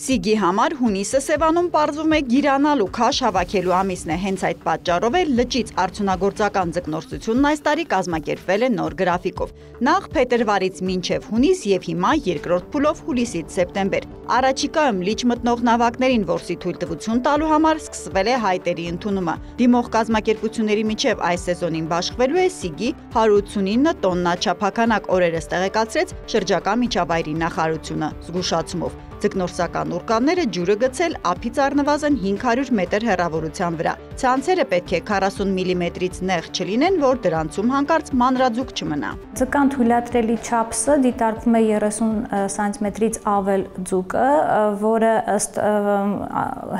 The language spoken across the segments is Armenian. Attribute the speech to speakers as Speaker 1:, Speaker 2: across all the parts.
Speaker 1: Սիգի համար հունիսը Սևանում պարզվում է գիրանալու քաշ հավաքելու ամիսն է, հենց այդ պատճառով է լճից արդյունագործական ձկնորսությունն այս տարի կազմակերպվել է նոր գրաֆիկով։ Նախ փետրվարից մինչև հունիս եւ հիմա երկրորդ փուլով հուլիսից սեպտեմբեր։ Առաջիկայում լիճ մտնող նավակներին որսի թույլտվություն տալու համար սկսվել է հայտերի ընդունումը։ Դիմող կազմակերպությունների միջև այս սեզոնին բաշխվելու է Սիգի 189 տոննա չափականակ, օրերս տեղեկացրեց շրջակա միջավայրի նախարարությունը զգուշացումով։ Ձկնորսական ուրկանները ջուրը գցել ափից առնվազն 500 մետր հեռավորության վրա։ Ցանցերը պետք է 40 մմ-ից նեղ չլինեն, որ դրանցում հանկարծ մանրաձուկ չմնա։
Speaker 2: Ձկան թույլատրելի չափսը դիտարկվում է 30 սանտիմետրից ավել ձուկը, որը ըստ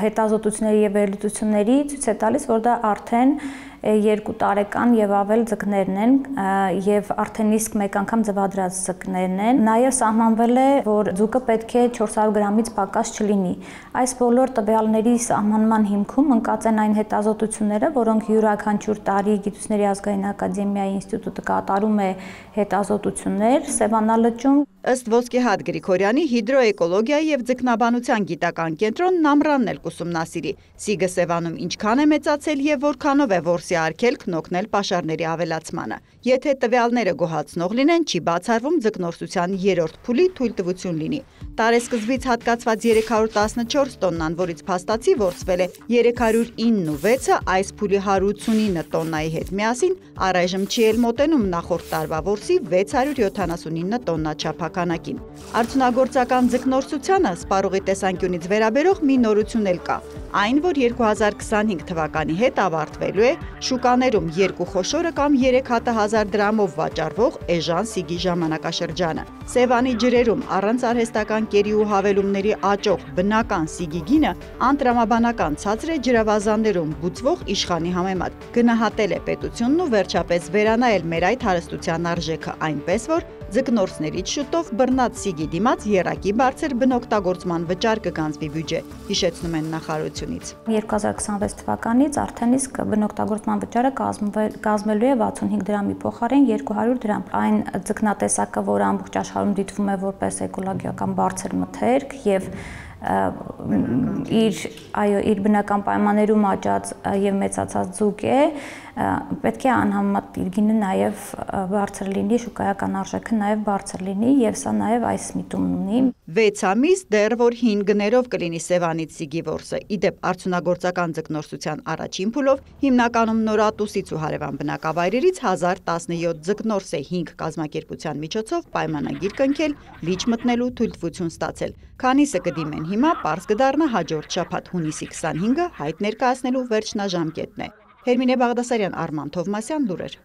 Speaker 2: հետազոտությունների եւ վերլուծությունների ցույց է տալիս, որ դա արդեն 2 տարեկան եւ ավել ձկներն են եւ արդեն իսկ մեկ անգամ ձվադրած ձկներն են։ Նաեւ սահմանվել է, որ ձուկը պետք է 400 գրամից պակաս չլինի։ Այս բոլոր տվյալների սահմանման հիմքում ընկած են այն հետազոտությունները, որոնք յուրաքանչյուր տարի Գիտությունների ազգային ակադեմիայի ինստիտուտը կատարում է հետազոտություններ Սևանալճում։
Speaker 1: Ըստ Ոսկեհատ Գրիգորյանի հիդրոէկոլոգիայի եւ ձկնաբանության գիտական կենտրոնն ամռանն էլ կուսումնասիրի։ Սիգը Սևանում ինչքան է մեծացել եւ որքանով է որսի արգելքն օգնել պաշարների ավելացմանը։ Եթե տվյալները գոհացնող լինեն, չի բացառվում ձկնորսության 3-րդ փուլի թույլտվություն լինի։ Տարեսկզբից հատկացված 314 տոննան, որից փաստացի որսվել է 309-6-ը, այս փուլի 189 տոննայի հետ միասին առայժմ չի էլ մոտենում նախորդ տարվա որսի 679 տոննա չափականակին։ Արդյունագործական ձկնորսությանը սպառողի տեսանկյունից վերաբերող մի նորություն էլ կա։ Այն, որ 2025 թվականի հետ ավարտվելու է շուկաներում 2 խոշորը կամ 3 հատը 1000 դրամով վաճառվող էժան Սիգի ժամանակաշրջանը։ Սևանի ջրերում առանց արհեստական կերի ու հավելումների աճող բնական Սիգի գինը անտրամաբանական ցածր է ջրավազաններում բուծվող իշխանի համեմատ։ Գնահատել է պետությունն ու վերջապես վերանայել մեր այդ հարստության արժեքը այնպես, որ ձկնորսներից շուտով բռնած Սիգի դիմաց եռակի բարձր բնօգտագործման վճար կգանձվի բյուջե, հիշեցնում են նախարարությունից։
Speaker 2: 2026 թվականից արդեն իսկ բնօգտագործման վճարը կազմելու է 65 դրամի փոխարեն 200 դրամ։ Այն ձկնատեսակը, որը ամբողջ աշխարհում դիտվում է որպես էկոլոգիական բարձր մթերք եւ իր բնական պայմաններում աճած եւ մեծացած ձուկ է, պետք է անհամեմատ իր գինը նաեւ բարձր լինի, շուկայական արժեքը նաեւ բարձր լինի եւ սա նաեւ այս միտումն ունի։
Speaker 1: 6 ամիս դեռ որ 5 գներով կլինի Սևանից Սիգի որսը։ Իդեպ արդյունագործական ձկնորսության առաջին փուլով հիմնականում Նորատուսից ու հարևան բնակավայրերից 1017 ձկնորս է 5 կազմակերպության միջոցով պայմանագիր կնքել, լիճ մտնելու թույլտվություն ստացել։ Քանիսը կդիմեն հիմա, պարզ կդառնա հաջորդ շաբաթ հունիսի 25-ը հայտ ներկայացնելու վերջնաժամկետն է։ Հերմինե Բաղդասարյան, Արման Թովմասյան, լուրեր։